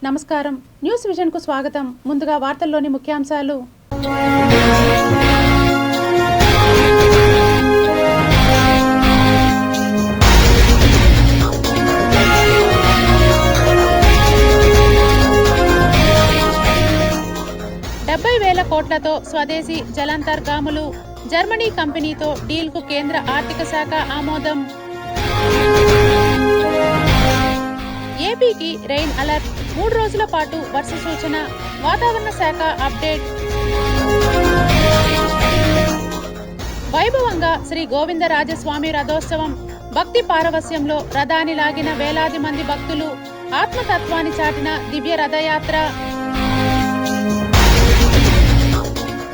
నమస్కారం. న్యూస్ విజన్కు స్వాగతం. ముందుగా వార్తల్లోని ముఖ్యాంశాలు. 70,000 కోట్లతో స్వదేశీ జలాంతర్గాములు. జర్మనీ కంపెనీతో డీల్కు కేంద్ర ఆర్థిక శాఖ ఆమోదం. ఏపీకి రెయిన్ అలర్ట్. 3 రోజుల పాటు వర్ష సూచన. వాతావరణ శాఖ అప్డేట్. వైభవంగా శ్రీ గోవిందరాజస్వామి రథోత్సవం. భక్తి పారవస్యంలో రథాన్ని లాగిన వేలాది మంది భక్తులు. ఆత్మతత్వాన్ని చాటిన దివ్య రథయాత్ర.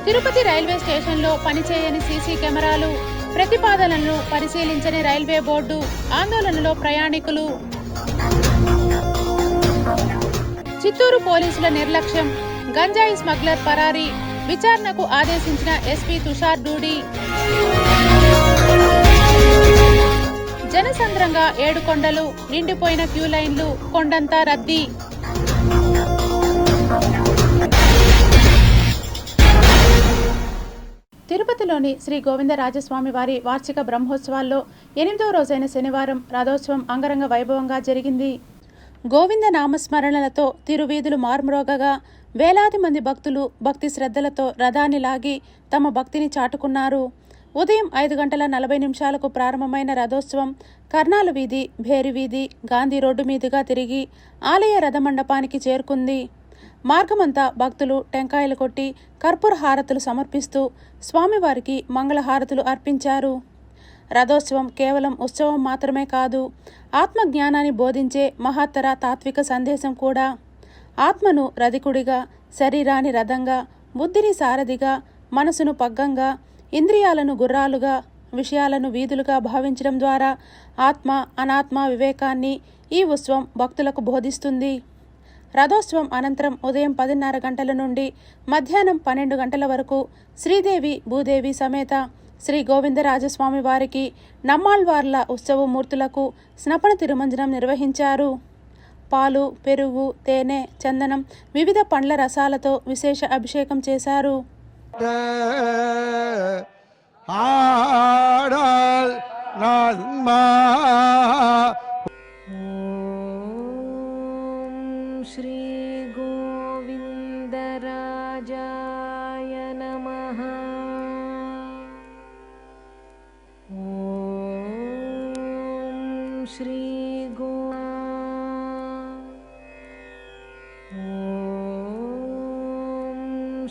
తిరుపతి రైల్వే స్టేషన్లో పనిచేయని సీసీ కెమెరాలు. ప్రతిపాదనలను పరిశీలించని రైల్వే బోర్డు. ఆందోళనలో ప్రయాణికులు. చిత్తూరు పోలీసుల నిర్లక్ష్యం. గంజాయి స్మగ్లర్ పరారీ. విచారణకు ఆదేశించిన ఎస్పీ తుషార్ డూడి. జనసంద్రంగా 7 కొండలు. నిండిపోయిన క్యూ లైన్లు. కొండంతా రద్దీ. తిరుపతిలోని శ్రీ గోవిందరాజస్వామి వారి వార్షిక బ్రహ్మోత్సవాల్లో 8వ రోజైన శనివారం రథోత్సవం అంగరంగ వైభవంగా జరిగింది. గోవింద నామస్మరణలతో తిరువీధులు మార్మ్రోగగా వేలాది మంది భక్తులు భక్తి శ్రద్ధలతో రథాన్ని లాగి తమ భక్తిని చాటుకున్నారు. ఉదయం 5:40 ప్రారంభమైన రథోత్సవం కర్నాలు వీధి, భేరి వీధి, గాంధీ రోడ్డు మీదుగా తిరిగి ఆలయ రథమండపానికి చేరుకుంది. మార్గమంతా భక్తులు టెంకాయలు కొట్టి కర్పూర హారతులు సమర్పిస్తూ స్వామివారికి మంగళహారతులు అర్పించారు. రథోత్సవం కేవలం ఉత్సవం మాత్రమే కాదు, ఆత్మజ్ఞానాన్ని బోధించే మహత్తర తాత్విక సందేశం కూడా. ఆత్మను రధికుడిగా, శరీరాన్ని రథంగా, బుద్ధిని సారథిగా, మనసును పగ్గంగా, ఇంద్రియాలను గుర్రాలుగా, విషయాలను వీధులుగా భావించడం ద్వారా ఆత్మ అనాత్మ వివేకాన్ని ఈ ఉత్సవం భక్తులకు బోధిస్తుంది. రథోత్సవం అనంతరం ఉదయం 10:30 గంటల నుండి మధ్యాహ్నం 12 గంటల వరకు శ్రీదేవి భూదేవి సమేత శ్రీ గోవిందరాజస్వామి వారికి నమ్మాళ్వార్ల ఉత్సవమూర్తులకు స్నపన తిరుమంజనం నిర్వహించారు. పాలు, పెరుగు, తేనె, చందనం, వివిధ పండ్ల రసాలతో విశేష అభిషేకం చేశారు. శ్రీ గోవిందరాజాయ నమః. ఓం శ్రీ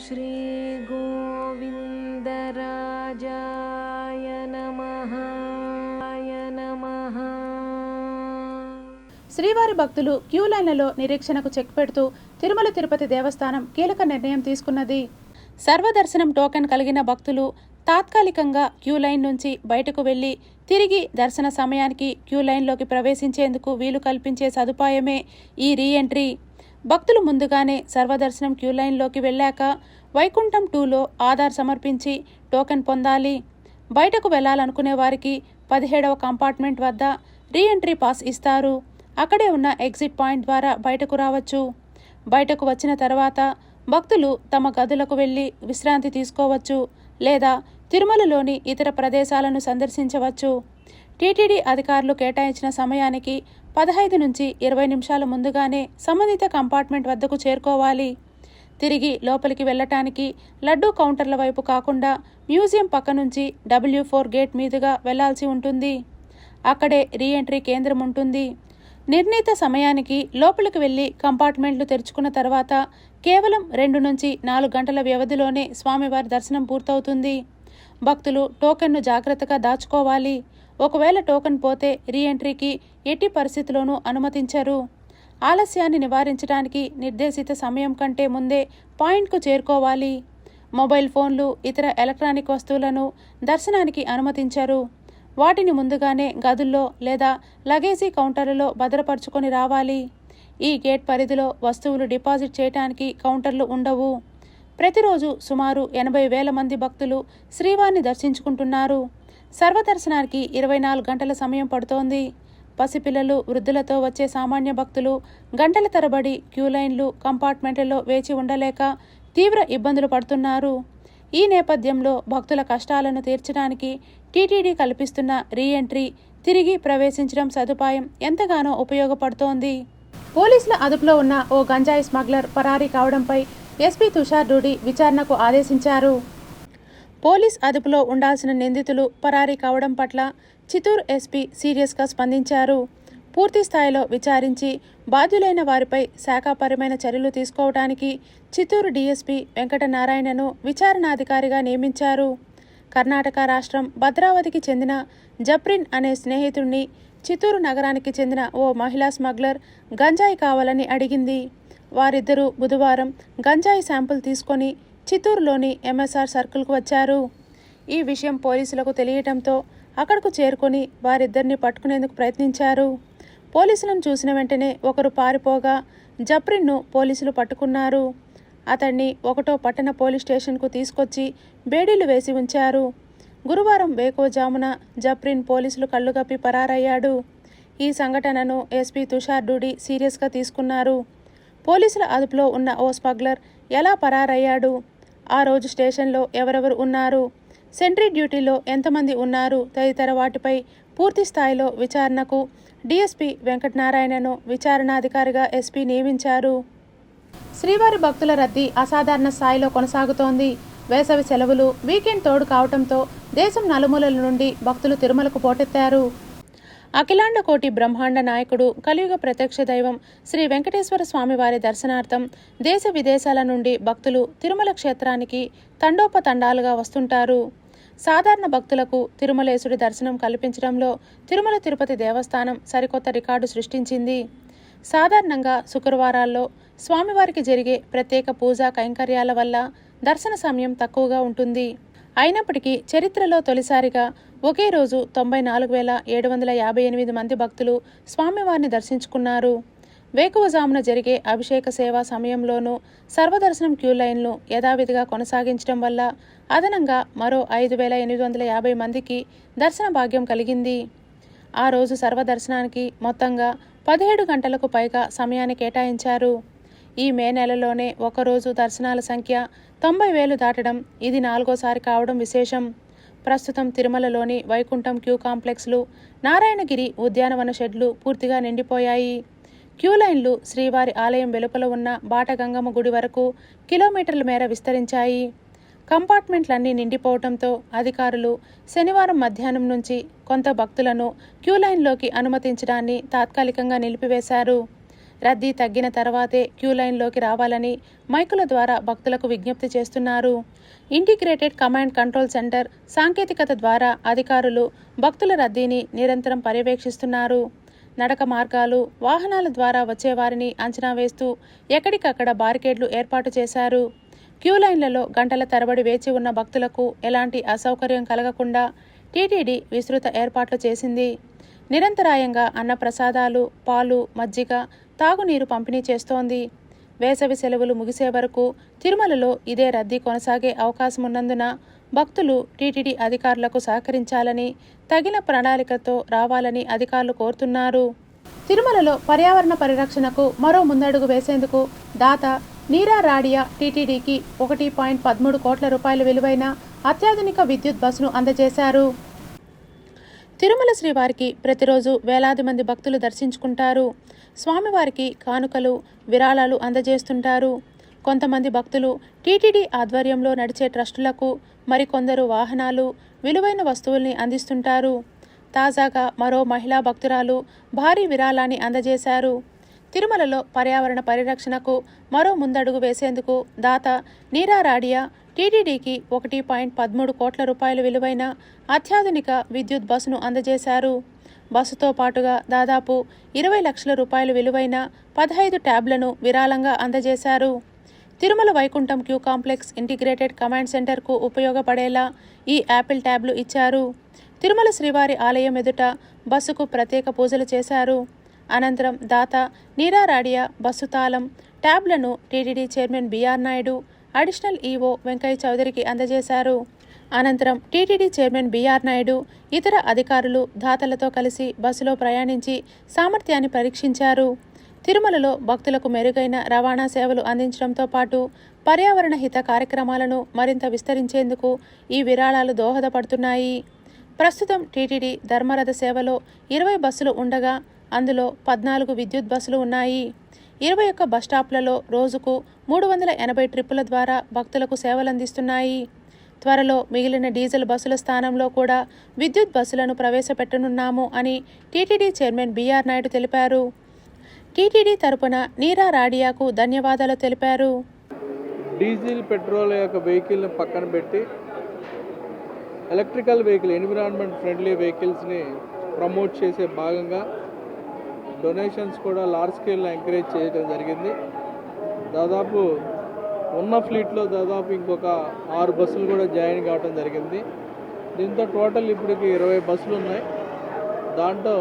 శ్రీ గోవిందరాజాయ నమః. శ్రీవారి భక్తులు క్యూ లైన్లలో నిరీక్షణకు చెక్ పెడుతూ తిరుమల తిరుపతి దేవస్థానం కీలక నిర్ణయం తీసుకున్నది. సర్వదర్శనం టోకెన్ కలిగిన భక్తులు తాత్కాలికంగా క్యూ లైన్ నుంచి బయటకు వెళ్లి తిరిగి దర్శన సమయానికి క్యూ లైన్లోకి ప్రవేశించేందుకు వీలు కల్పించే సదుపాయమే ఈ రీఎంట్రీ. భక్తులు ముందుగానే సర్వదర్శనం క్యూ లైన్లోకి వెళ్ళాక వైకుంఠం 2లో ఆధార్ సమర్పించి టోకెన్ పొందాలి. బయటకు వెళ్లాలనుకునే వారికి 17వ కంపార్ట్మెంట్ వద్ద రీఎంట్రీ పాస్ ఇస్తారు. అక్కడే ఉన్న ఎగ్జిట్ పాయింట్ ద్వారా బయటకు రావచ్చు. బయటకు వచ్చిన తర్వాత భక్తులు తమ గదులకు వెళ్లి విశ్రాంతి తీసుకోవచ్చు లేదా తిరుమలలోని ఇతర ప్రదేశాలను సందర్శించవచ్చు. టీటీడీ అధికారులు కేటాయించిన సమయానికి 15 నుంచి 20 నిమిషాల ముందుగానే సంబంధిత కంపార్ట్మెంట్ వద్దకు చేరుకోవాలి. తిరిగి లోపలికి వెళ్లటానికి లడ్డూ కౌంటర్ల వైపు కాకుండా మ్యూజియం పక్క నుంచి W4 గేట్ మీదుగా వెళ్లాల్సి ఉంటుంది. అక్కడే రీఎంట్రీ కేంద్రం ఉంటుంది. నిర్ణీత సమయానికి లోపలికి వెళ్లి కంపార్ట్మెంట్లు తెరుచుకున్న తర్వాత కేవలం 2 నుంచి 4 గంటల వ్యవధిలోనే స్వామివారి దర్శనం పూర్తవుతుంది. భక్తులు టోకెన్ను జాగ్రత్తగా దాచుకోవాలి. ఒకవేళ టోకెన్ పోతే రీఎంట్రీకి ఎట్టి పరిస్థితుల్లోనూ అనుమతించరు. ఆలస్యాన్ని నివారించడానికి నిర్దేశిత సమయం కంటే ముందే పాయింట్కు చేరుకోవాలి. మొబైల్ ఫోన్లు, ఇతర ఎలక్ట్రానిక్ వస్తువులను దర్శనానికి అనుమతించరు. వాటిని ముందుగానే గదుల్లో లేదా లగేజీ కౌంటర్లలో భద్రపరుచుకొని రావాలి. ఈ గేట్ పరిధిలో వస్తువులు డిపాజిట్ చేయడానికి కౌంటర్లు ఉండవు. ప్రతిరోజు సుమారు 80,000 మంది భక్తులు శ్రీవారిని దర్శించుకుంటున్నారు. సర్వదర్శనానికి 24 గంటల సమయం పడుతోంది. పసిపిల్లలు, వృద్ధులతో వచ్చే సామాన్య భక్తులు గంటల తరబడి క్యూలైన్లు, కంపార్ట్మెంట్లలో వేచి ఉండలేక తీవ్ర ఇబ్బందులు పడుతున్నారు. ఈ నేపథ్యంలో భక్తుల కష్టాలను తీర్చడానికి టీటీడీ కల్పిస్తున్న రీఎంట్రీ, తిరిగి ప్రవేశించడం సదుపాయం ఎంతగానో ఉపయోగపడుతోంది. పోలీసుల అదుపులో ఉన్న ఓ గంజాయి స్మగ్లర్ పరారీ కావడంపై ఎస్పీ తుషార్ డూడి విచారణకు ఆదేశించారు. పోలీస్ అదుపులో ఉండాల్సిన నిందితులు పరారీ కావడం పట్ల చిత్తూరు ఎస్పీ సీరియస్గా స్పందించారు. పూర్తి స్థాయిలో విచారించి బాధ్యులైన వారిపై శాఖాపరమైన చర్యలు తీసుకోవడానికి చిత్తూరు డీఎస్పీ వెంకటనారాయణను విచారణాధికారిగా నియమించారు. కర్ణాటక రాష్ట్రం భద్రావతికి చెందిన జప్రిన్ అనే స్నేహితుడిని చిత్తూరు నగరానికి చెందిన ఓ మహిళా స్మగ్లర్ గంజాయి కావాలని అడిగింది. వారిద్దరూ బుధవారం గంజాయి శాంపుల్ తీసుకొని చిత్తూరులోని ఎంఎస్ఆర్ సర్కిల్కు వచ్చారు. ఈ విషయం పోలీసులకు తెలియటంతో అక్కడకు చేరుకొని వారిద్దరిని పట్టుకునేందుకు ప్రయత్నించారు. పోలీసులను చూసిన వెంటనే ఒకరు పారిపోగా జప్రిన్ను పోలీసులు పట్టుకున్నారు. అతన్ని ఒకటో పట్టణ పోలీస్ స్టేషన్కు తీసుకొచ్చి బేడీలు వేసి ఉంచారు. గురువారం వేకోజామున జప్రిన్ పోలీసులు కళ్ళుగప్పి పరారయ్యాడు. ఈ సంఘటనను ఎస్పీ తుషార్ డూడి సీరియస్గా తీసుకున్నారు. పోలీసుల అదుపులో ఉన్న ఓ స్మగ్లర్ ఎలా పరారయ్యాడు, ఆ రోజు స్టేషన్లో ఎవరెవరు ఉన్నారు, సెంట్రీ డ్యూటీలో ఎంతమంది ఉన్నారు తదితర వాటిపై పూర్తి స్థాయిలో విచారణకు డీఎస్పీ వెంకటనారాయణను విచారణాధికారిగా ఎస్పీ నియమించారు. శ్రీవారి భక్తుల రద్దీ అసాధారణ స్థాయిలో కొనసాగుతోంది. వేసవి సెలవులు, వీకెండ్ తోడు కావడంతో దేశం నలుమూలల నుండి భక్తులు తిరుమలకు పోటెత్తారు. అఖిలాండ కోటి బ్రహ్మాండ నాయకుడు, కలియుగ ప్రత్యక్ష దైవం శ్రీ వెంకటేశ్వర స్వామివారి దర్శనార్థం దేశ విదేశాల నుండి భక్తులు తిరుమల క్షేత్రానికి తండోపతండాలుగా వస్తుంటారు. సాధారణ భక్తులకు తిరుమలేశుడి దర్శనం కల్పించడంలో తిరుమల తిరుపతి దేవస్థానం సరికొత్త రికార్డు సృష్టించింది. సాధారణంగా శుక్రవారాల్లో స్వామివారికి జరిగే ప్రత్యేక పూజా కైంకర్యాల వల్ల దర్శన సమయం తక్కువగా ఉంటుంది. అయినప్పటికీ చరిత్రలో తొలిసారిగా ఒకే రోజు 94,758 మంది భక్తులు స్వామివారిని దర్శించుకున్నారు. వేకువజామున జరిగే అభిషేక సేవా సమయంలోనూ సర్వదర్శనం క్యూ లైన్లు యథావిధిగా కొనసాగించడం వల్ల అదనంగా మరో 5,850 మందికి దర్శన భాగ్యం కలిగింది. ఆ రోజు సర్వదర్శనానికి మొత్తంగా 17 గంటలకు పైగా సమయాన్ని కేటాయించారు. ఈ మే నెలలోనే ఒకరోజు దర్శనాల సంఖ్య 90,000 దాటడం ఇది 4వసారి కావడం విశేషం. ప్రస్తుతం తిరుమలలోని వైకుంఠం క్యూ కాంప్లెక్స్లు, నారాయణగిరి ఉద్యానవన షెడ్లు పూర్తిగా నిండిపోయాయి. క్యూ లైన్లు శ్రీవారి ఆలయం వెలుపల ఉన్న బాటగంగమ్మ గుడి వరకు కిలోమీటర్ల మేర విస్తరించాయి. కంపార్ట్మెంట్లన్నీ నిండిపోవడంతో అధికారులు శనివారం మధ్యాహ్నం నుంచి కొంత భక్తులను క్యూ లైన్లోకి అనుమతించడాన్ని తాత్కాలికంగా నిలిపివేశారు. రద్దీ తగ్గిన తర్వాతే క్యూ లైన్లోకి రావాలని మైకుల ద్వారా భక్తులకు విజ్ఞప్తి చేస్తున్నారు. ఇంటిగ్రేటెడ్ కమాండ్ కంట్రోల్ సెంటర్ సాంకేతికత ద్వారా అధికారులు భక్తుల రద్దీని నిరంతరం పర్యవేక్షిస్తున్నారు. నడక మార్గాలు, వాహనాల ద్వారా వచ్చేవారిని అంచనా వేస్తూ ఎక్కడికక్కడ బారికేడ్లు ఏర్పాటు చేశారు. క్యూ లైన్లలో గంటల తరబడి వేచి ఉన్న భక్తులకు ఎలాంటి అసౌకర్యం కలగకుండా టీటీడీ విస్తృత ఏర్పాట్లు చేసింది. నిరంతరాయంగా అన్నప్రసాదాలు, పాలు, మజ్జిగ, తాగునీరు పంపిణీ చేస్తోంది. వేసవి సెలవులు ముగిసే వరకు తిరుమలలో ఇదే రద్దీ కొనసాగే అవకాశం ఉన్నందున భక్తులు టీటీడీ అధికారులకు సహకరించాలని, తగిన ప్రణాళికతో రావాలని అధికారులు కోరుతున్నారు. తిరుమలలో పర్యావరణ పరిరక్షణకు మరో ముందడుగు వేసేందుకు దాత నీరా రాడియా టీటీడీకి 1.13 కోట్ల రూపాయల విలువైన అత్యాధునిక విద్యుత్ బస్సును అందజేశారు. తిరుమల శ్రీవారికి ప్రతిరోజు వేలాది మంది భక్తులు దర్శించుకుంటారు. స్వామివారికి కానుకలు, విరాళాలు అందజేస్తుంటారు. కొంతమంది భక్తులు టీటీడీ ఆధ్వర్యంలో నడిచే ట్రస్టులకు, మరికొందరు వాహనాలు, విలువైన వస్తువుల్ని అందిస్తుంటారు. తాజాగా మరో మహిళా భక్తురాలు భారీ విరాళాన్ని అందజేశారు. తిరుమలలో పర్యావరణ పరిరక్షణకు మరో ముందడుగు వేసేందుకు దాత నీరా రాడియా టీటీడీకి 1.13 కోట్ల రూపాయల విలువైన అత్యాధునిక విద్యుత్ బస్సును అందజేశారు. బస్సుతో పాటుగా దాదాపు 20 లక్షల రూపాయల విలువైన 15 ట్యాబ్లను విరాళంగా అందజేశారు. Tirumala Vaikuntham queue complex integrated command సెంటర్కు ఉపయోగపడేలా ఈ యాపిల్ ట్యాబ్లు ఇచ్చారు. తిరుమల శ్రీవారి ఆలయం ఎదుట బస్సుకు ప్రత్యేక పూజలు చేశారు. అనంతరం దాత నీరా రాడియా బస్సు తాళం, ట్యాబ్లను TTD chairman BR Naidu, additional EO Venkaiah చౌదరికి అందజేశారు. అనంతరం టీటీడీ చైర్మన్ బీఆర్ నాయుడు ఇతర అధికారులు దాతలతో కలిసి బస్సులో ప్రయాణించి సామర్థ్యాన్ని పరీక్షించారు. తిరుమలలో భక్తులకు మెరుగైన రవాణా సేవలు అందించడంతో పాటు పర్యావరణ హిత కార్యక్రమాలను మరింత విస్తరించేందుకు ఈ విరాళాలు దోహదపడుతున్నాయి. ప్రస్తుతం టీటీడీ ధర్మరథ సేవలో 20 బస్సులు ఉండగా అందులో 14 విద్యుత్ బస్సులు ఉన్నాయి. 21 బస్టాప్లలో రోజుకు 380 ట్రిప్పుల ద్వారా భక్తులకు సేవలందిస్తున్నాయి. త్వరలో మిగిలిన డీజిల్ బస్సుల స్థానంలో కూడా విద్యుత్ బస్సులను ప్రవేశపెట్టనున్నాము అని టీటీడీ చైర్మన్ బీఆర్ నాయుడు తెలిపారు. టీటీడీ తరపున నీరా రాడియాకు ధన్యవాదాలు తెలిపారు. డీజిల్ పెట్రోల్ యొక్క వెహికల్ని పక్కన పెట్టి ఎలక్ట్రికల్ వెహికల్ ఎన్విరాన్మెంట్ ఫ్రెండ్లీ వెహికల్స్ని ప్రమోట్ చేసే భాగంగా డొనేషన్స్ కూడా లార్జ్ స్కేల్లో ఎంకరేజ్ చేయడం జరిగింది. దాదాపు ఉన్న ఫ్లీట్లో దాదాపు ఇంకొక 6 బస్సులు కూడా జాయిన్ కావడం జరిగింది. దీంతో టోటల్ ఇప్పటికి 20 బస్సులు ఉన్నాయి. దాంట్లో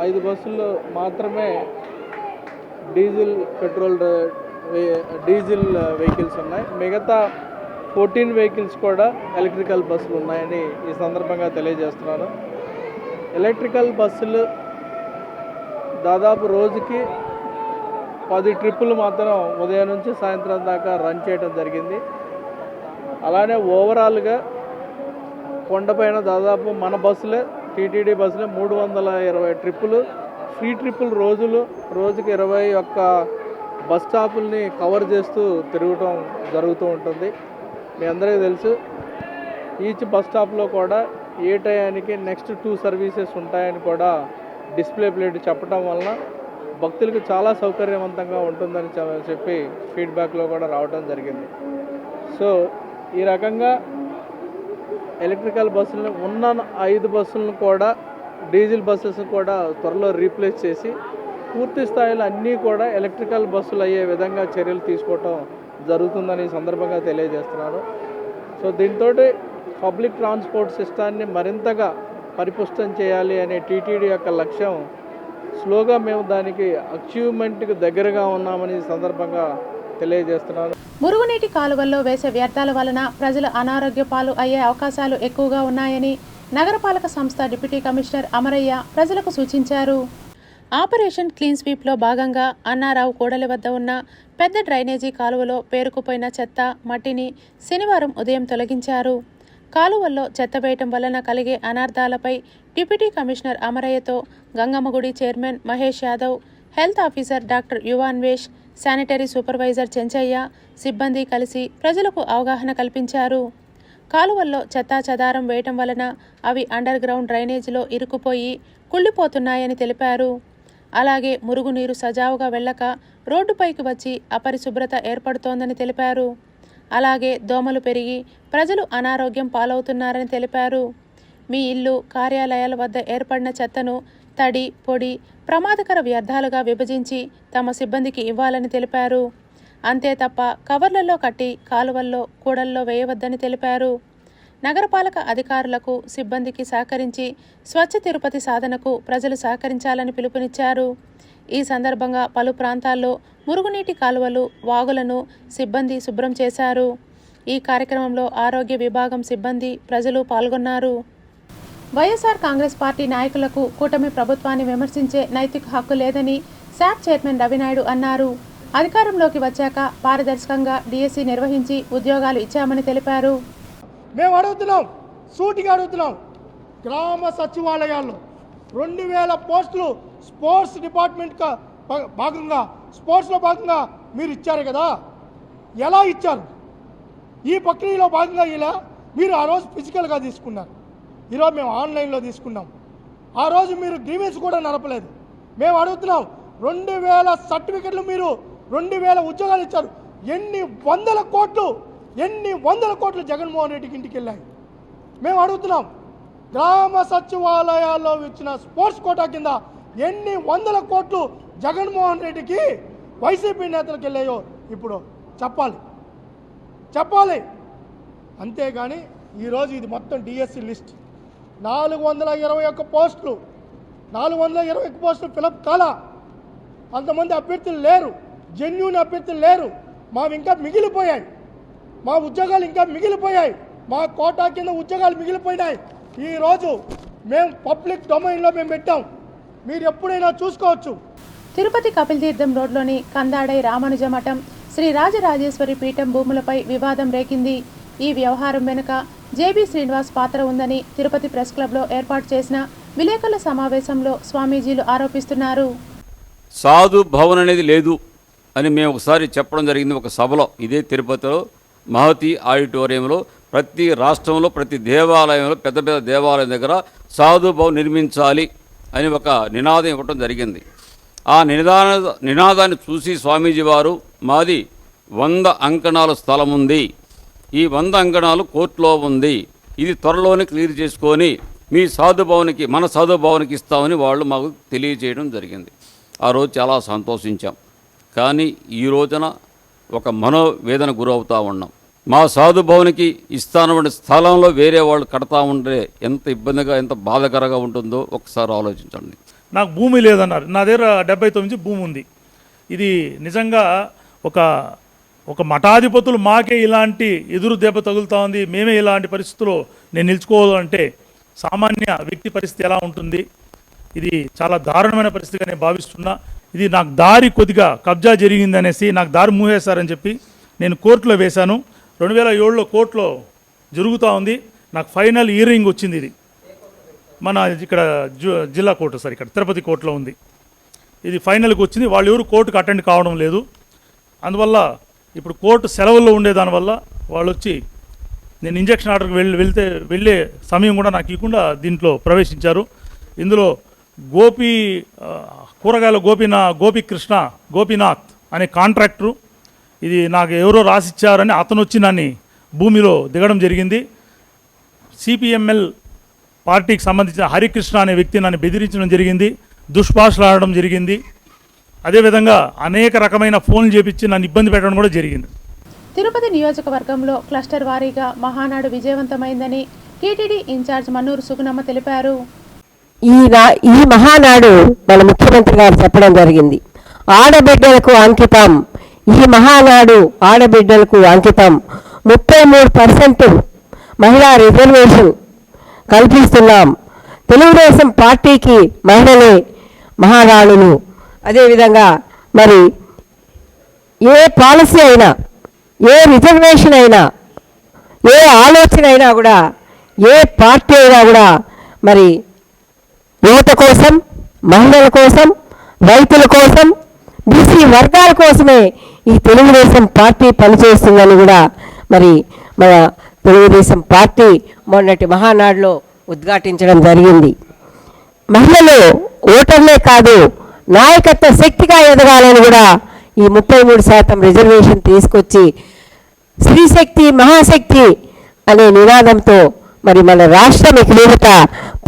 5 బస్సుల్లో మాత్రమే డీజిల్ వెహికల్స్ ఉన్నాయి. మిగతా 14 వెహికల్స్ కూడా ఎలక్ట్రికల్ బస్సులు ఉన్నాయని ఈ సందర్భంగా తెలియజేస్తున్నాను. ఎలక్ట్రికల్ బస్సులు దాదాపు రోజుకి 10 ట్రిప్పులు మాత్రం ఉదయం నుంచి సాయంత్రం దాకా రన్ చేయడం జరిగింది. అలానే ఓవరాల్గా కొండపైన దాదాపు మన బస్సులే టీటీడీ బస్సులే 320 ట్రిప్పులు ఫ్రీ ట్రిప్పులు రోజుకి 21 బస్ స్టాపుల్ని కవర్ చేస్తూ తిరగటం జరుగుతూ ఉంటుంది. మీ అందరికీ తెలుసు ఈచ్ బస్ స్టాప్లో కూడా ఏ టయానికి నెక్స్ట్ 2 సర్వీసెస్ ఉంటాయని కూడా డిస్ప్లే ప్లేట్ చెప్పడం వలన భక్తులకు చాలా సౌకర్యవంతంగా ఉంటుందని చెప్పి ఫీడ్బ్యాక్లో కూడా రావడం జరిగింది. సో ఈ రకంగా ఎలక్ట్రికల్ బస్సులను ఉన్న 5 బస్సులను కూడా డీజిల్ బస్సెస్ కూడా త్వరలో రీప్లేస్ చేసి పూర్తి స్థాయిలో అన్నీ కూడా ఎలక్ట్రికల్ బస్సులు అయ్యే విధంగా చర్యలు తీసుకోవటం జరుగుతుందని ఈ సందర్భంగా తెలియజేస్తున్నాను. సో దీంతో పబ్లిక్ ట్రాన్స్పోర్ట్ సిస్టాన్ని మరింతగా పరిపుష్టం చేయాలి అనే టీటీడీ యొక్క లక్ష్యం స్లోగా మేము దానికి అచీవ్మెంట్కి దగ్గరగా ఉన్నామని ఈ సందర్భంగా తెలియజేస్తున్నాను. మురుగునీటి కాలువల్లో వేసే వ్యర్థాల వలన ప్రజలు అనారోగ్య పాలు అయ్యే అవకాశాలు ఎక్కువగా ఉన్నాయని నగరపాలక సంస్థ డిప్యూటీ కమిషనర్ అమరయ్య ప్రజలకు సూచించారు. ఆపరేషన్ క్లీన్ స్వీప్లో భాగంగా అన్నారావు కూడలి వద్ద ఉన్న పెద్ద డ్రైనేజీ కాలువలో పేరుకుపోయిన చెత్త, మట్టిని శనివారం ఉదయం తొలగించారు. కాలువల్లో చెత్త వేయటం వలన కలిగే అనార్థాలపై డిప్యూటీ కమిషనర్ అమరయ్యతో Gangammagudi chairman Mahesh Yadav, health officer doctor Yuvanvesh, sanitary supervisor Chenchaiah సిబ్బంది కలిసి ప్రజలకు అవగాహన కల్పించారు. కాలువల్లో చెత్తా చెదారం వేయటం వలన అవి అండర్ గ్రౌండ్ డ్రైనేజీలో ఇరుక్కుపోయి కుళ్ళిపోతున్నాయని తెలిపారు. అలాగే మురుగునీరు సజావుగా వెళ్ళక రోడ్డుపైకి వచ్చి అపరిశుభ్రత ఏర్పడుతోందని తెలిపారు. అలాగే దోమలు పెరిగి ప్రజలు అనారోగ్యం పాలవుతున్నారని తెలిపారు. మీ ఇల్లు, కార్యాలయాల వద్ద ఏర్పడిన చెత్తను తడి, పొడి, ప్రమాదకర వ్యర్థాలుగా విభజించి తమ సిబ్బందికి ఇవ్వాలని తెలిపారు. అంతే తప్ప కవర్లలో కట్టి కాలువల్లో, కూడల్లో వేయవద్దని తెలిపారు. నగరపాలక అధికారులకు, సిబ్బందికి సహకరించి స్వచ్ఛ తిరుపతి సాధనకు ప్రజలు సహకరించాలని పిలుపునిచ్చారు. ఈ సందర్భంగా పలు ప్రాంతాల్లో మురుగునీటి కాలువలు, వాగులను సిబ్బంది శుభ్రం చేశారు. ఈ కార్యక్రమంలో ఆరోగ్య విభాగం సిబ్బంది, ప్రజలు పాల్గొన్నారు. వైఎస్ఆర్ కాంగ్రెస్ పార్టీ నాయకులకు కూటమి ప్రభుత్వాన్ని విమర్శించే నైతిక హక్కు లేదని శాప్ చైర్మన్ రవినాయుడు అన్నారు. అధికారంలోకి వచ్చాక పారదర్శకంగా డిఎస్సి నిర్వహించి ఉద్యోగాలు ఇచ్చామని తెలిపారు. మేము అడుగుతున్నాం, సూటిగా అడుగుతున్నాం, గ్రామ సచివాలయాల్లో 2000 పోస్టులు స్పోర్ట్స్ డిపార్ట్మెంట్ భాగంగా, స్పోర్ట్స్లో భాగంగా మీరు ఇచ్చారు కదా, ఎలా ఇచ్చారు? ఈ ప్రక్రియలో భాగంగా ఇలా మీరు ఆ రోజు ఫిజికల్గా తీసుకున్నారు, ఈరోజు మేము ఆన్లైన్లో తీసుకున్నాం. ఆ రోజు మీరు గ్రీవెన్స్ కూడా నడపలేదు. మేము అడుగుతున్నాం, 2000 సర్టిఫికెట్లు మీరు 2000 ఉద్యోగాలు ఇచ్చారు. ఎన్ని వందల కోట్లు జగన్మోహన్ రెడ్డికి ఇంటికి వెళ్ళాయి. మేము అడుగుతున్నాం, గ్రామ సచివాలయాల్లో ఇచ్చిన స్పోర్ట్స్ కోటా కింద ఎన్ని వందల కోట్లు జగన్మోహన్ రెడ్డికి వైసీపీ నేతలకు వెళ్ళాయో ఇప్పుడు చెప్పాలి. అంతేగాని ఈరోజు ఇది మొత్తం డిఎస్సి లిస్ట్ 421 పోస్టులు, 421 పోస్టులు ఫిలప్ కాలా. అంతమంది అభ్యర్థులు లేరు, జెన్యూన్ అభ్యర్థులు లేరు. మావి ఇంకా మిగిలిపోయాయి, మా ఉద్యోగాలు ఇంకా మిగిలిపోయాయి. మా కోటా కింద ఉద్యోగాలు మిగిలిపోయినాయి. ఈరోజు మేము పబ్లిక్ డొమైన్లో మేము పెట్టాం, మీరు ఎప్పుడైనా చూసుకోవచ్చు. తిరుపతి కపిల్ తీర్థం రోడ్లోని కందాడై రామానుజ మఠం శ్రీ రాజరాజేశ్వరి పీఠం భూములపై వివాదం రేకింది. ఈ వ్యవహారం వెనుక జేబీ శ్రీనివాస్ పాత్ర ఉందని తిరుపతి ప్రెస్ క్లబ్లో ఏర్పాటు చేసిన విలేకరుల సమావేశంలో స్వామీజీలు ఆరోపిస్తున్నారు. సాధు భవన్ అనేది లేదు అని మేము ఒకసారి చెప్పడం జరిగింది ఒక సభలో. ఇదే తిరుపతిలో మహతి ఆడిటోరియంలో ప్రతి రాష్ట్రంలో ప్రతి దేవాలయంలో పెద్ద పెద్ద దేవాలయం దగ్గర సాధు భవన్ నిర్మించాలి అని ఒక నినాదం ఇవ్వటం జరిగింది. ఆ నినాదాన్ని చూసి స్వామీజీ వారు మాది 100 అంకణాల స్థలం ఉంది, ఈ 100 అంకణాలు కోర్టులో ఉంది, ఇది త్వరలోనే క్లియర్ చేసుకొని మీ సాధుభవన్కి మన సాధుభవన్కి ఇస్తామని వాళ్ళు మాకు తెలియజేయడం జరిగింది. ఆ రోజు చాలా సంతోషించాం. కానీ ఈ రోజున ఒక మనోవేదన గురవుతూ ఉన్నాం. మా సాధుభవన్కి ఇస్తానన్న స్థలంలో వేరే వాళ్ళు కడతా ఉంటే ఎంత ఇబ్బందిగా ఎంత బాధకరంగా ఉంటుందో ఒకసారి ఆలోచించండి. నాకు భూమి లేదన్నారు, నా దగ్గర 79 భూమి ఉంది. ఇది నిజంగా ఒక మఠాధిపతులు మాకే ఇలాంటి ఎదురు దెబ్బ తగులుతూ ఉంది, మేమే ఇలాంటి పరిస్థితుల్లో నేను నిలుచుకోవాలంటే సామాన్య వ్యక్తి పరిస్థితి ఎలా ఉంటుంది? ఇది చాలా దారుణమైన పరిస్థితిగా నేను భావిస్తున్నా. ఇది నాకు దారి కొద్దిగా కబ్జా జరిగిందనేసి నాకు దారి మూసేశారని చెప్పి నేను కోర్టులో వేశాను. 2007లో కోర్టులో జరుగుతూ ఉంది. నాకు ఫైనల్ హియరింగ్ వచ్చింది. ఇది మన ఇక్కడ జిల్లా కోర్టు సార్, ఇక్కడ తిరుపతి కోర్టులో ఉంది. ఇది ఫైనల్కి వచ్చింది. వాళ్ళు ఎవరు కోర్టుకు అటెండ్ కావడం లేదు. అందువల్ల ఇప్పుడు కోర్టు సెలవుల్లో ఉండేదానివల్ల వాళ్ళు వచ్చి నేను ఇంజక్షన్ ఆర్డర్కి వెళ్ళే సమయం కూడా నాకు ఇవ్వకుండా దీంట్లో ప్రవేశించారు. ఇందులో కూరగాయల గోపీనాథ్ అనే కాంట్రాక్టరు, ఇది నాకు ఎవరో రాసిచ్చారని అతను వచ్చి నన్ను భూమిలో దిగడం జరిగింది. సిపిఎంఎల్ పార్టీకి సంబంధించిన హరికృష్ణ అనే వ్యక్తి నన్ను బెదిరించడం జరిగింది, దుష్భాషలు ఆడడం జరిగింది. అదేవిధంగా అనేక రకమైన ఫోన్లు చేపించి నన్ను ఇబ్బంది పెట్టడం కూడా జరిగింది. తిరుపతి నియోజకవర్గంలో క్లస్టర్ వారీగా మహానాడు విజయవంతమైందని టీటీడీ ఇన్ఛార్జ్ మన్నూరు సుగుణమ్మ తెలిపారు. ఈ మహానాడు మన ముఖ్యమంత్రి గారు చెప్పడం జరిగింది, ఆడబిడ్డలకు అంకితం. ఈ మహానాడు ఆడబిడ్డలకు అంకితం. 33% మహిళా రిజర్వేషన్ కల్పిస్తున్నాం. తెలుగుదేశం పార్టీకి మహిళలే మహారాణులు. అదేవిధంగా మరి ఏ పాలసీ అయినా, ఏ రిజర్వేషన్ అయినా, ఏ ఆలోచన అయినా కూడా, ఏ పార్టీ అయినా కూడా మరి యువత కోసం, మహిళల కోసం, రైతుల కోసం, బీసీ వర్గాల కోసమే ఈ తెలుగుదేశం పార్టీ పనిచేస్తుందని కూడా మరి మన తెలుగుదేశం పార్టీ మొన్నటి మహానాడులో ఉద్ఘాటించడం జరిగింది. మహిళలు ఓటర్లే కాదు, నాయకత్వ శక్తిగా ఎదగాలని కూడా ఈ 33% రిజర్వేషన్ తీసుకొచ్చి స్త్రీశక్తి మహాశక్తి అనే నినాదంతో మరి మన రాష్ట్రం ఇకమీదట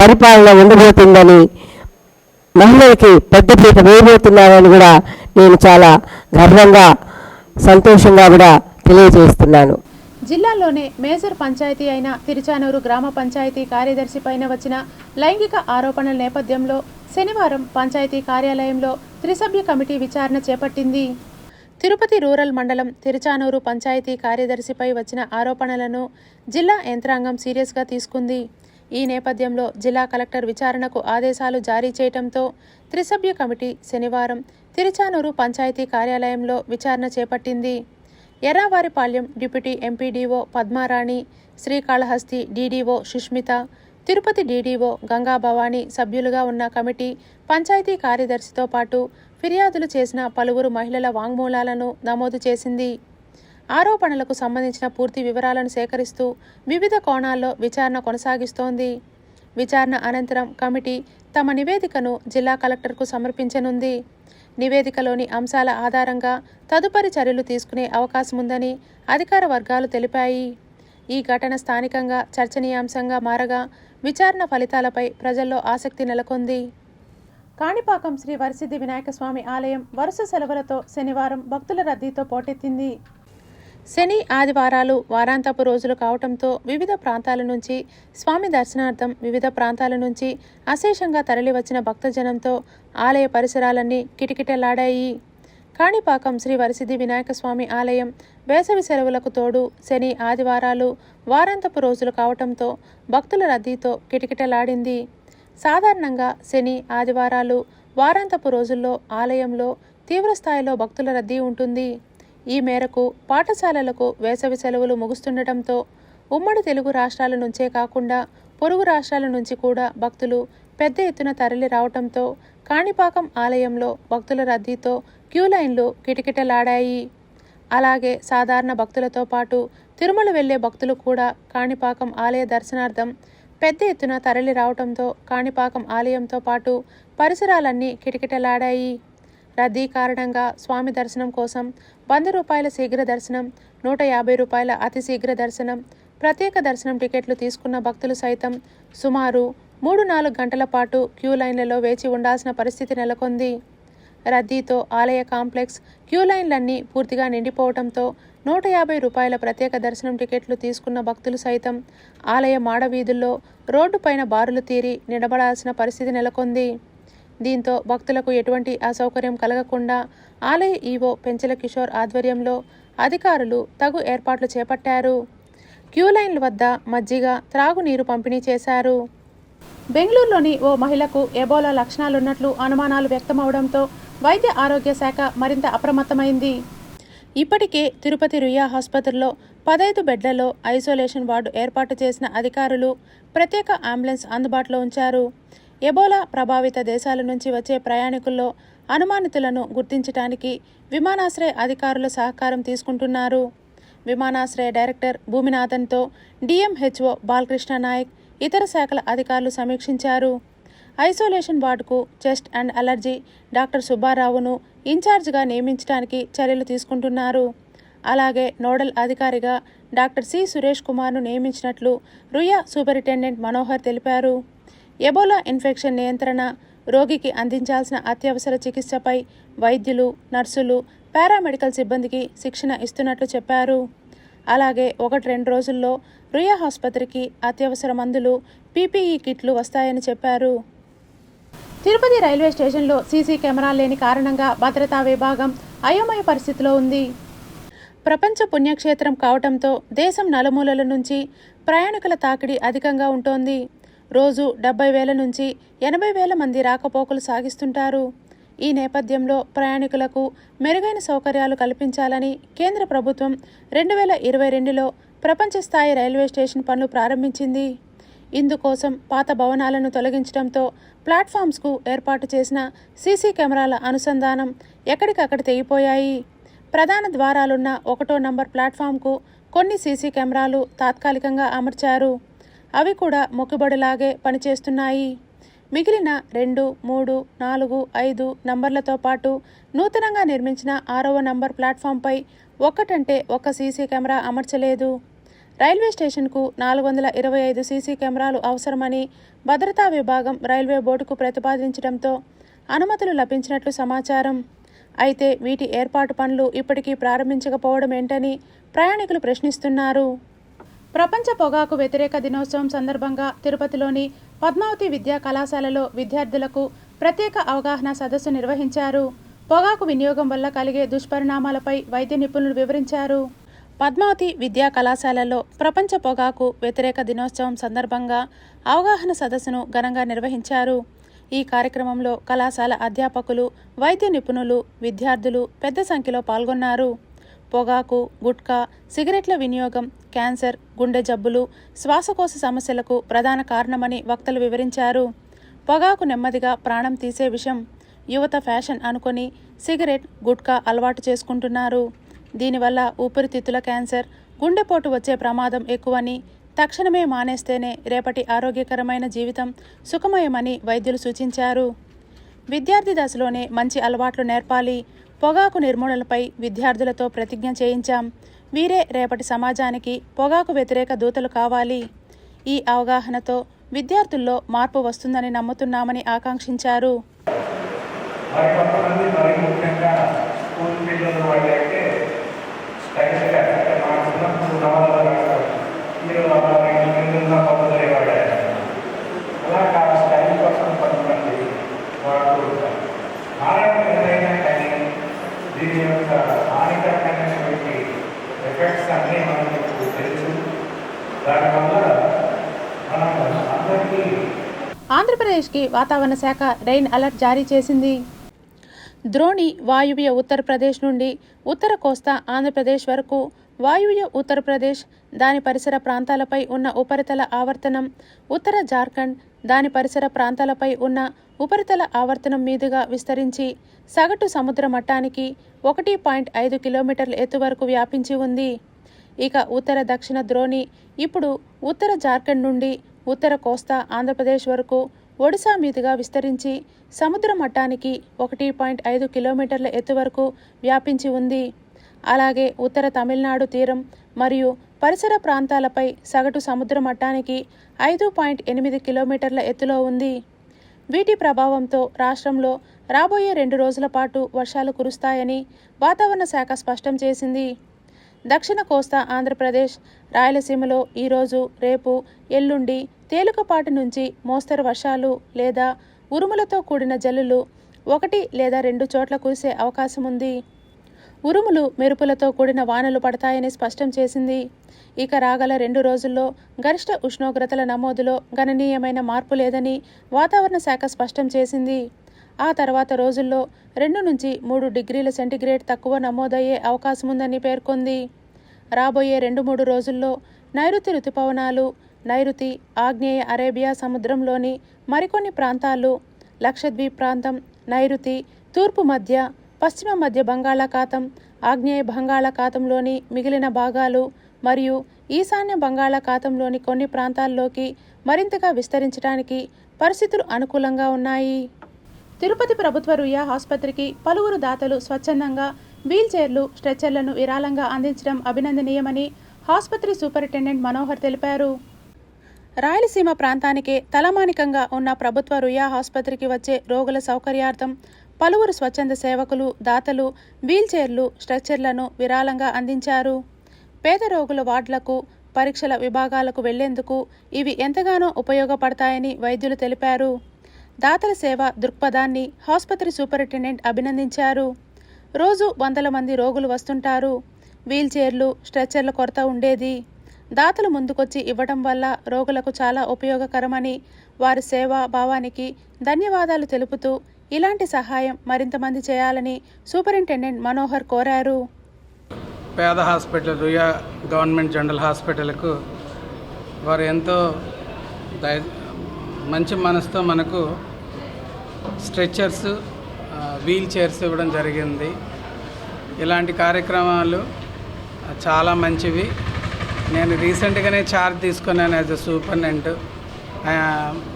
పరిపాలన ఉండబోతుందని, మహిళలకి పెద్దపీట వేయబోతున్నారని కూడా నేను చాలా గర్వంగా సంతోషంగా కూడా తెలియజేస్తున్నాను. జిల్లాలోనే మేజర్ పంచాయతీ అయిన తిరుచానూరు గ్రామ పంచాయతీ కార్యదర్శి పైన వచ్చిన లైంగిక ఆరోపణల నేపథ్యంలో శనివారం పంచాయతీ కార్యాలయంలో త్రిసభ్య కమిటీ విచారణ చేపట్టింది. తిరుపతి రూరల్ మండలం తిరుచానూరు పంచాయతీ కార్యదర్శిపై వచ్చిన ఆరోపణలను జిల్లా యంత్రాంగం సీరియస్గా తీసుకుంది. ఈ నేపథ్యంలో జిల్లా కలెక్టర్ విచారణకు ఆదేశాలు జారీ చేయడంతో త్రిసభ్య కమిటీ శనివారం తిరుచానూరు పంచాయతీ కార్యాలయంలో విచారణ చేపట్టింది. Erravaripalyam deputy MPDO Padmarani, Srikalahasti DDO Sushmita, Tirupati DDO Ganga Bhavani సభ్యులుగా ఉన్న కమిటీ పంచాయతీ కార్యదర్శితో పాటు ఫిర్యాదులు చేసిన పలువురు మహిళల వాంగ్మూలాలను నమోదు చేసింది. ఆరోపణలకు సంబంధించిన పూర్తి వివరాలను సేకరిస్తూ వివిధ కోణాల్లో విచారణ కొనసాగిస్తోంది. విచారణ అనంతరం కమిటీ తమ నివేదికను జిల్లా కలెక్టర్కు సమర్పించనుంది. నివేదికలోని అంశాల ఆధారంగా తదుపరి చర్యలు తీసుకునే అవకాశముందని అధికార వర్గాలు తెలిపాయి. ఈ ఘటన స్థానికంగా చర్చనీయాంశంగా మారగా విచారణ ఫలితాలపై ప్రజల్లో ఆసక్తి నెలకొంది. కాణిపాకం శ్రీ వరసిద్ధి వినాయక స్వామి ఆలయం వరుస సెలవులతో శనివారం భక్తుల రద్దీతో పోటెత్తింది. శని, ఆదివారాలు వారాంతపు రోజులు కావడంతో వివిధ ప్రాంతాల నుంచి స్వామి దర్శనార్థం వివిధ ప్రాంతాల నుంచి అశేషంగా తరలివచ్చిన భక్తజనంతో ఆలయ పరిసరాలన్నీ కిటకిటలాడాయి. కాణిపాకం శ్రీ వరసిద్ధి వినాయక స్వామి ఆలయం వేసవి సెలవులకు తోడు శని ఆదివారాలు వారాంతపు రోజులు కావటంతో భక్తుల రద్దీతో కిటకిటలాడింది. సాధారణంగా శని ఆదివారాలు వారాంతపు రోజుల్లో ఆలయంలో తీవ్రస్థాయిలో భక్తుల రద్దీ ఉంటుంది. ఈ మేరకు పాఠశాలలకు వేసవి సెలవులు ముగుస్తుండటంతో ఉమ్మడి తెలుగు రాష్ట్రాల నుంచే కాకుండా పొరుగు రాష్ట్రాల నుంచి కూడా భక్తులు పెద్ద ఎత్తున తరలి రావటంతో కాణిపాకం ఆలయంలో భక్తుల రద్దీతో క్యూ లైన్లు కిటకిటలాడాయి. అలాగే సాధారణ భక్తులతో పాటు తిరుమల వెళ్లే భక్తులు కూడా కాణిపాకం ఆలయ దర్శనార్థం పెద్ద ఎత్తున తరలి రావటంతో కాణిపాకం ఆలయంతో పాటు పరిసరాలన్నీ కిటకిటలాడాయి. రద్దీ కారణంగా స్వామి దర్శనం కోసం 100 రూపాయల శీఘ్ర దర్శనం, 150 రూపాయల అతి శీఘ్ర దర్శనం, ప్రత్యేక దర్శనం టికెట్లు తీసుకున్న భక్తులు సైతం సుమారు 3-4 గంటల పాటు క్యూ లైన్లలో వేచి ఉండాల్సిన పరిస్థితి నెలకొంది. రద్దీతో ఆలయ కాంప్లెక్స్ క్యూ లైన్లన్నీ పూర్తిగా నిండిపోవడంతో 150 రూపాయల ప్రత్యేక దర్శనం టికెట్లు తీసుకున్న భక్తులు సైతం ఆలయ మాడవీధుల్లో రోడ్డుపైన బారులు తీరి నిలబడాల్సిన పరిస్థితి నెలకొంది. దీంతో భక్తులకు ఎటువంటి అసౌకర్యం కలగకుండా ఆలయ ఈవో పెంచల కిషోర్ ఆధ్వర్యంలో అధికారులు తగు ఏర్పాట్లు చేపట్టారు. క్యూ లైన్ల వద్ద మజ్జిగ, త్రాగునీరు పంపిణీ చేశారు. బెంగళూరులోని ఓ మహిళకు ఎబోలా లక్షణాలున్నట్లు అనుమానాలు వ్యక్తమవడంతో వైద్య ఆరోగ్య శాఖ మరింత అప్రమత్తమైంది. ఇప్పటికే తిరుపతి రుయా ఆసుపత్రిలో 15 బెడ్లలో ఐసోలేషన్ వార్డు ఏర్పాటు చేసిన అధికారులు ప్రత్యేక అంబులెన్స్ అందుబాటులో ఉంచారు. ఎబోలా ప్రభావిత దేశాల నుంచి వచ్చే ప్రయాణికుల్లో అనుమానితులను గుర్తించడానికి విమానాశ్రయ అధికారుల సహకారం తీసుకుంటున్నారు. విమానాశ్రయ డైరెక్టర్ భూమినాథన్తో డిఎంహెచ్ఓ బాలకృష్ణ నాయక్, ఇతర శాఖల అధికారులు సమీక్షించారు. ఐసోలేషన్ వార్డుకు చెస్ట్ అండ్ అలర్జీ డాక్టర్ సుబ్బారావును ఇన్ఛార్జిగా నియమించడానికి చర్యలు తీసుకుంటున్నారు. అలాగే నోడల్ అధికారిగా డాక్టర్ సి సురేష్ కుమార్ను నియమించినట్లు రుయా సూపరింటెండెంట్ మనోహర్ తెలిపారు. ఎబోలా ఇన్ఫెక్షన్ నియంత్రణ, రోగికి అందించాల్సిన అత్యవసర చికిత్సపై వైద్యులు, నర్సులు, పారామెడికల్ సిబ్బందికి శిక్షణ ఇస్తున్నట్లు చెప్పారు. అలాగే 1-2 రోజుల్లో రుయా ఆసుపత్రికి అత్యవసర మందులు, పీపీఈ కిట్లు వస్తాయని చెప్పారు. తిరుపతి రైల్వే స్టేషన్లో సీసీ కెమెరాలు లేని కారణంగా భద్రతా విభాగం అయోమయ పరిస్థితిలో ఉంది. ప్రపంచ పుణ్యక్షేత్రం కావటంతో దేశం నలుమూలల నుంచి ప్రయాణికుల తాకిడి అధికంగా ఉంటోంది. రోజు 70,000 నుంచి 80,000 మంది రాకపోకలు సాగిస్తుంటారు. ఈ నేపథ్యంలో ప్రయాణికులకు మెరుగైన సౌకర్యాలు కల్పించాలని కేంద్ర ప్రభుత్వం 2022లో ప్రపంచ స్థాయి రైల్వే స్టేషన్ పనులు ప్రారంభించింది. ఇందుకోసం పాత భవనాలను తొలగించడంతో ప్లాట్ఫామ్స్కు ఏర్పాటు చేసిన సీసీ కెమెరాల అనుసంధానం ఎక్కడికక్కడ తెగిపోయాయి. ప్రధాన ద్వారాలున్న 1వ నంబర్ ప్లాట్ఫామ్కు కొన్ని సీసీ కెమెరాలు తాత్కాలికంగా అమర్చారు. అవి కూడా మొక్కుబడిలాగే పనిచేస్తున్నాయి. మిగిలిన 2, 3, 4, 5 నంబర్లతో పాటు నూతనంగా నిర్మించిన 6వ నంబర్ ప్లాట్ఫామ్పై ఒక్కటంటే ఒక్క సీసీ కెమెరా అమర్చలేదు. రైల్వే స్టేషన్కు 425 సీసీ కెమెరాలు అవసరమని భద్రతా విభాగం రైల్వే బోర్డుకు ప్రతిపాదించడంతో అనుమతులు లభించినట్లు సమాచారం. అయితే వీటి ఏర్పాటు పనులు ఇప్పటికీ ప్రారంభించకపోవడం ఏంటని ప్రయాణికులు ప్రశ్నిస్తున్నారు. ప్రపంచ పొగాకు వ్యతిరేక దినోత్సవం సందర్భంగా తిరుపతిలోని పద్మావతి విద్యా కళాశాలలో విద్యార్థులకు ప్రత్యేక అవగాహన సదస్సు నిర్వహించారు. పొగాకు వినియోగం వల్ల కలిగే దుష్పరిణామాలపై వైద్య నిపుణులు వివరించారు. పద్మావతి విద్యా కళాశాలలో ప్రపంచ పొగాకు వ్యతిరేక దినోత్సవం సందర్భంగా అవగాహన సదస్సును ఘనంగా నిర్వహించారు. ఈ కార్యక్రమంలో కళాశాల అధ్యాపకులు, వైద్య నిపుణులు, విద్యార్థులు పెద్ద సంఖ్యలో పాల్గొన్నారు. పొగాకు, గుట్కా, సిగరెట్ల వినియోగం క్యాన్సర్, గుండె జబ్బులు, శ్వాసకోశ సమస్యలకు ప్రధాన కారణమని వక్తలు వివరించారు. పొగాకు నెమ్మదిగా ప్రాణం తీసే విషయం. యువత ఫ్యాషన్ అనుకొని సిగరెట్, గుట్కా అలవాటు చేసుకుంటున్నారు. దీనివల్ల ఊపిరితిత్తుల క్యాన్సర్, గుండెపోటు వచ్చే ప్రమాదం ఎక్కువని, తక్షణమే మానేస్తేనే రేపటి ఆరోగ్యకరమైన జీవితం సుఖమయమని వైద్యులు సూచించారు. విద్యార్థి దశలోనే మంచి అలవాట్లు నేర్పాలి. పొగాకు నిర్మూలనపై విద్యార్థులతో ప్రతిజ్ఞ చేయించాం. వీరే రేపటి సమాజానికి పొగాకు వ్యతిరేక దూతలు కావాలి. ఈ అవగాహనతో విద్యార్థుల్లో మార్పు వస్తుందని నమ్ముతున్నామని ఆకాంక్షించారు. దీని ఆంధ్రప్రదేశ్కి వాతావరణ శాఖ రెయిన్ అలర్ట్ జారీ చేసింది. ద్రోణి వాయువ్య ఉత్తరప్రదేశ్ నుండి ఉత్తర కోస్తా ఆంధ్రప్రదేశ్ వరకు, వాయువ్య ఉత్తరప్రదేశ్ దాని పరిసర ప్రాంతాలపై ఉన్న ఉపరితల ఆవర్తనం, ఉత్తర జార్ఖండ్ దాని పరిసర ప్రాంతాలపై ఉన్న ఉపరితల ఆవర్తనం మీదుగా విస్తరించి సగటు సముద్ర మట్టానికి 1.5 కిలోమీటర్ల ఎత్తు వరకు వ్యాపించి ఉంది. ఇక ఉత్తర దక్షిణ ద్రోణి ఇప్పుడు ఉత్తర జార్ఖండ్ నుండి ఉత్తర కోస్తా ఆంధ్రప్రదేశ్ వరకు ఒడిశా మీదుగా విస్తరించి సముద్ర మట్టానికి 1.5 కిలోమీటర్ల ఎత్తు వరకు వ్యాపించి ఉంది. అలాగే ఉత్తర తమిళనాడు తీరం మరియు పరిసర ప్రాంతాలపై సగటు సముద్ర మట్టానికి 5.8 కిలోమీటర్ల ఎత్తులో ఉంది. వీటి ప్రభావంతో రాష్ట్రంలో రాబోయే 2 రోజుల పాటు వర్షాలు కురుస్తాయని వాతావరణ శాఖ స్పష్టం చేసింది. దక్షిణ కోస్తా ఆంధ్రప్రదేశ్, రాయలసీమలో ఈరోజు, రేపు, ఎల్లుండి తేలికపాటి నుంచి మోస్తరు వర్షాలు లేదా ఉరుములతో కూడిన జల్లులు 1 లేదా 2 చోట్ల కురిసే అవకాశం ఉంది. ఉరుములు, మెరుపులతో కూడిన వానలు పడతాయని స్పష్టం చేసింది. ఇక రాగల 2 రోజుల్లో గరిష్ట ఉష్ణోగ్రతల నమోదులో గణనీయమైన మార్పు లేదని వాతావరణ శాఖ స్పష్టం చేసింది. ఆ తర్వాత రోజుల్లో 2 నుంచి 3 డిగ్రీల సెంటీగ్రేడ్ తక్కువ నమోదయ్యే అవకాశముందని పేర్కొంది. రాబోయే 2-3 రోజుల్లో నైరుతి రుతుపవనాలు నైరుతి, ఆగ్నేయ అరేబియా సముద్రంలోని మరికొన్ని ప్రాంతాలు, లక్షద్వీప్ ప్రాంతం, నైరుతి, తూర్పు మధ్య, పశ్చిమ మధ్య బంగాళాఖాతం, ఆగ్నేయ బంగాళాఖాతంలోని మిగిలిన భాగాలు మరియు ఈశాన్య బంగాళాఖాతంలోని కొన్ని ప్రాంతాల్లోకి మరింతగా విస్తరించడానికి పరిస్థితులు అనుకూలంగా ఉన్నాయి. తిరుపతి ప్రభుత్వ రుయా ఆసుపత్రికి పలువురు దాతలు స్వచ్ఛందంగా వీల్ చైర్లు, స్ట్రెచ్చర్లను విరాళంగా అందించడం అభినందనీయమని ఆసుపత్రి సూపరింటెండెంట్ మనోహర్ తెలిపారు. రాయలసీమ ప్రాంతానికే తలమానికంగా ఉన్న ప్రభుత్వ రుయా ఆసుపత్రికి వచ్చే రోగుల సౌకర్యార్థం పలువురు స్వచ్ఛంద సేవకులు, దాతలు వీల్ చైర్లు, స్ట్రెచ్చర్లను విరాళంగా అందించారు. పేద రోగుల వార్డులకు, పరీక్షల విభాగాలకు వెళ్లేందుకు ఇవి ఎంతగానో ఉపయోగపడతాయని వైద్యులు తెలిపారు. దాతల సేవ దృక్పథాన్ని ఆసుపత్రి సూపరింటెండెంట్ అభినందించారు. రోజు వందల మంది రోగులు వస్తుంటారు. వీల్ చైర్లు, స్ట్రెచ్చర్ల కొరత ఉండేది. దాతలు ముందుకొచ్చి ఇవ్వడం వల్ల రోగులకు చాలా ఉపయోగకరమని, వారి సేవా భావానికి ధన్యవాదాలు తెలుపుతూ ఇలాంటి సహాయం మరింత మంది చేయాలని సూపరింటెండెంట్ మనోహర్ కోరారు. పేద హాస్పిటల్ రుయా గవర్నమెంట్ జనరల్ హాస్పిటల్కు వారు ఎంతో మంచి మనసుతో మనకు స్ట్రెచ్చర్స్, వీల్ చైర్స్ ఇవ్వడం జరిగింది. ఇలాంటి కార్యక్రమాలు చాలా మంచివి. నేను రీసెంట్గానే చార్జ్ తీసుకున్నాను యాజ్ ఎ సూపరింటెండెంట్.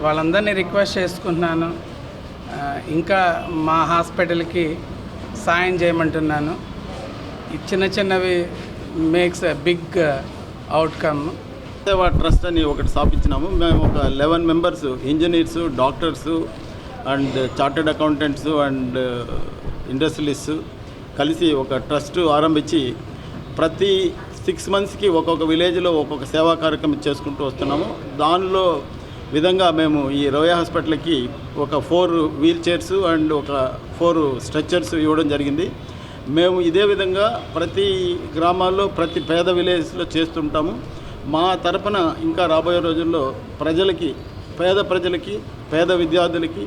వాళ్ళందరినీ రిక్వెస్ట్ చేసుకుంటున్నాను, ఇంకా మా హాస్పిటల్కి సాయం చేయమంటున్నాను. చిన్న చిన్నవి మేక్స్ ఎ బిగ్ అవుట్కమ్. సేవా ట్రస్ట్ అని ఒకటి స్థాపించినాము. మేము ఒక 11 members, engineers, doctors and chartered accountants and industrialists కలిసి ఒక ట్రస్ట్ ఆరంభించి ప్రతి 6 మంత్స్కి ఒక్కొక్క విలేజ్లో ఒక్కొక్క సేవా కార్యక్రమం చేసుకుంటూ వస్తున్నాము. దానిలో విధంగా మేము ఈ రోయా హాస్పిటల్కి ఒక 4 వీల్ చైర్స్ అండ్ ఒక 4 స్ట్రెచ్చర్స్ ఇవ్వడం జరిగింది. మేము ఇదే విధంగా ప్రతి గ్రామాల్లో, ప్రతి పేద విలేజ్లో చేస్తుంటాము. మా తరపున ఇంకా రాబోయే రోజుల్లో పేద ప్రజలకి, పేద విద్యార్థులకి,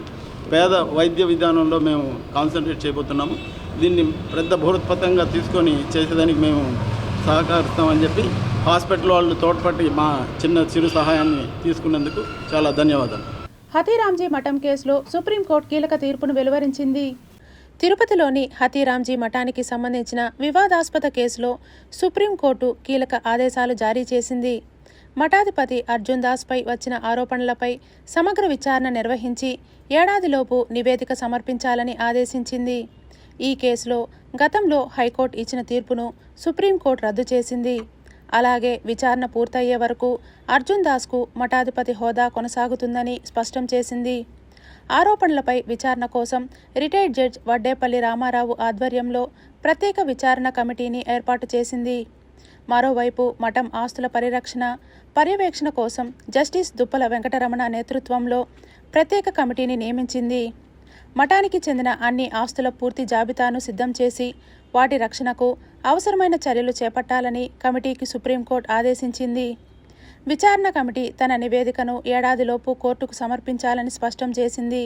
పేద వైద్య విధానంలో మేము కాన్సన్ట్రేట్ చేయబోతున్నాము. దీన్ని పెద్ద బృహత్పథంగా తీసుకొని చేసేదానికి మేము సహకరిస్తామని చెప్పి హాస్పిటల్ వాళ్ళు తోడ్పట్టి మా చిరు సహాయాన్ని తీసుకున్నందుకు చాలా ధన్యవాదాలు. హతీరాంజీ మఠం కేసులో సుప్రీంకోర్టు కీలక తీర్పును వెలువరించింది. తిరుపతిలోని హతీరాంజీ మఠానికి సంబంధించిన వివాదాస్పద కేసులో సుప్రీంకోర్టు కీలక ఆదేశాలు జారీ చేసింది. మఠాధిపతి అర్జున్ దాస్పై వచ్చిన ఆరోపణలపై సమగ్ర విచారణ నిర్వహించి ఏడాదిలోపు నివేదిక సమర్పించాలని ఆదేశించింది. ఈ కేసులో గతంలో హైకోర్టు ఇచ్చిన తీర్పును సుప్రీంకోర్టు రద్దు చేసింది. అలాగే విచారణ పూర్తయ్యే వరకు అర్జున్ దాస్కు మఠాధిపతి హోదా కొనసాగుతుందని స్పష్టం చేసింది. ఆరోపణలపై విచారణ కోసం రిటైర్డ్ జడ్జ్ వడ్డేపల్లి రామారావు ఆధ్వర్యంలో ప్రత్యేక విచారణ కమిటీని ఏర్పాటు చేసింది. మరోవైపు మఠం ఆస్తుల పరిరక్షణ, పర్యవేక్షణ కోసం జస్టిస్ దుప్పల వెంకటరమణ నేతృత్వంలో ప్రత్యేక కమిటీని నియమించింది. మఠానికి చెందిన అన్ని ఆస్తుల పూర్తి జాబితాను సిద్ధం చేసి వాటి రక్షణకు అవసరమైన చర్యలు చేపట్టాలని కమిటీకి సుప్రీంకోర్టు ఆదేశించింది. విచారణ కమిటీ తన నివేదికను ఏడాదిలోపు కోర్టుకు సమర్పించాలని స్పష్టం చేసింది.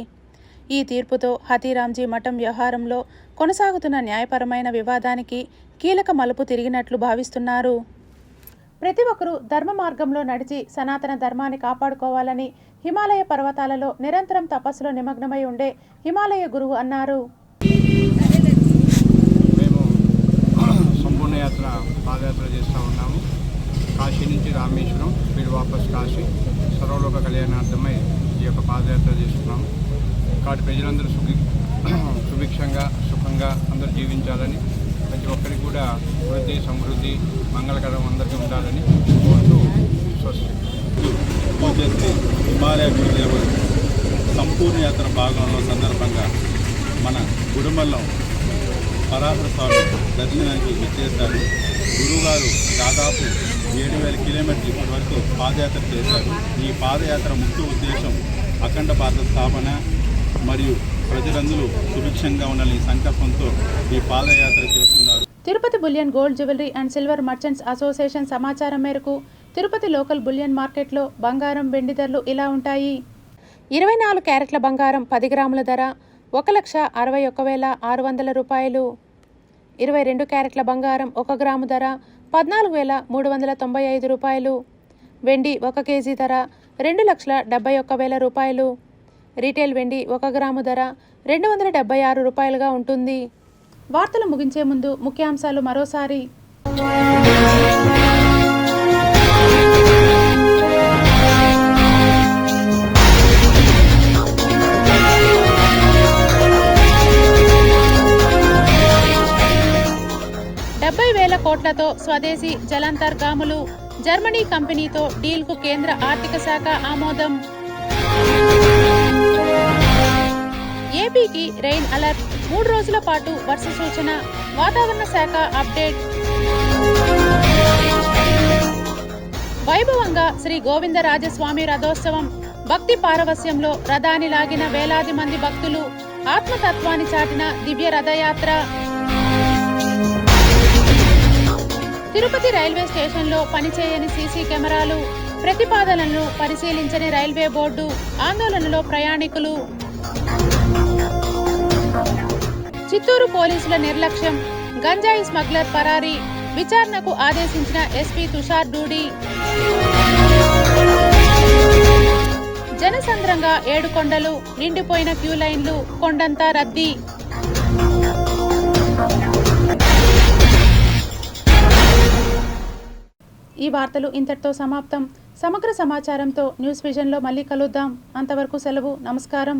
ఈ తీర్పుతో హతీరాంజీ మఠం వ్యవహారంలో కొనసాగుతున్న న్యాయపరమైన వివాదానికి కీలక మలుపు తిరిగినట్లు భావిస్తున్నారు. ప్రతి ఒక్కరూ ధర్మ మార్గంలో నడిచి సనాతన ధర్మాన్ని కాపాడుకోవాలని హిమాలయ పర్వతాలలో నిరంతరం తపస్సులో నిమగ్నమై ఉండే హిమాలయ గురువు అన్నారు. మేము సంపూర్ణ యాత్ర పాదయాత్ర చేస్తూ ఉన్నాము. కాశీ నుంచి రామేశ్వరం, వీడు వాపస్ కాశీ, సర్వలోక కళ్యాణార్థమై ఈ యొక్క పాదయాత్ర చేస్తున్నాము. కాబట్టి ప్రజలందరూ సుభిక్షంగా సుఖంగా అందరూ జీవించాలని, ప్రతి ఒక్కరికి కూడా వృద్ధి సమృద్ధి మంగళకరం అందరికీ ఉండాలని కోరుతూ పూజశ్రీ హిమాలయ గురుదేవులు సంపూర్ణ యాత్ర భాగంలో సందర్భంగా మన గుడిమల్లం పరాశర స్వామి దర్శనానికి విచ్చేశారు. గురువుగారు దాదాపు 7,000 కిలోమీటర్లు ఇప్పటి వరకు పాదయాత్ర చేశారు. ఈ పాదయాత్ర ముఖ్య ఉద్దేశం అఖండ భారత స్థాపన మరియు ప్రజలందరూ సుభిక్షంగా ఉండాలని సంకల్పంతో ఈ పాదయాత్ర చేస్తున్నారు. Tirupati bullion gold jewellery and silver merchants association సమాచారం మేరకు తిరుపతి లోకల్ బులియన్ మార్కెట్లో బంగారం వెండి ధరలు ఇలా ఉంటాయి. 24 క్యారెట్ల బంగారం 10 గ్రాముల ధర 1,61,600 రూపాయలు. 22 క్యారెట్ల బంగారం 1 గ్రాము ధర 14,395 రూపాయలు. వెండి 1 కేజీ ధర 2,71,000 రూపాయలు. రీటైల్ వెండి 1 గ్రాము ధర 276 రూపాయలుగా ఉంటుంది. వార్తలు ముగించే ముందు ముఖ్యాంశాలు మరోసారి. కోట్లతో స్వదేశీ జలాంతర్గాములు. జర్మనీ కంపెనీతో డీల్కు కేంద్ర ఆర్థిక శాఖ ఆమోదం. ఏపీకి రెయిన్ అలర్ట్, 3 రోజుల పాటు వర్ష సూచన. వాతావరణ శాఖ అప్డేట్. వైభవంగా శ్రీ గోవిందరాజస్వామి రథోత్సవం. భక్తి పారవస్యంలో రథాన్ని లాగిన వేలాది మంది భక్తులు. ఆత్మతత్వాన్ని చాటిన దివ్య రథయాత్ర. తిరుపతి రైల్వే స్టేషన్లో పనిచేయని సీసీ కెమెరాలు. ప్రతిపాదనలను పరిశీలించని రైల్వే బోర్డు. ఆందోళనలో ప్రయాణికులు. చిత్తూరు పోలీసుల నిర్లక్ష్యం. గంజాయి స్మగ్లర్ పరారీ. విచారణకు ఆదేశించిన ఎస్పీ తుషార్ డూడి. జనసంద్రంగా 7 కొండలు. నిండిపోయిన క్యూ లైన్లు. కొండంతా రద్దీ. ఈ వార్తలు ఇంతటితో సమాప్తం. సమగ్ర సమాచారంతో న్యూస్ విజన్లో మళ్ళీ కలుద్దాం. అంతవరకు సెలవు. నమస్కారం.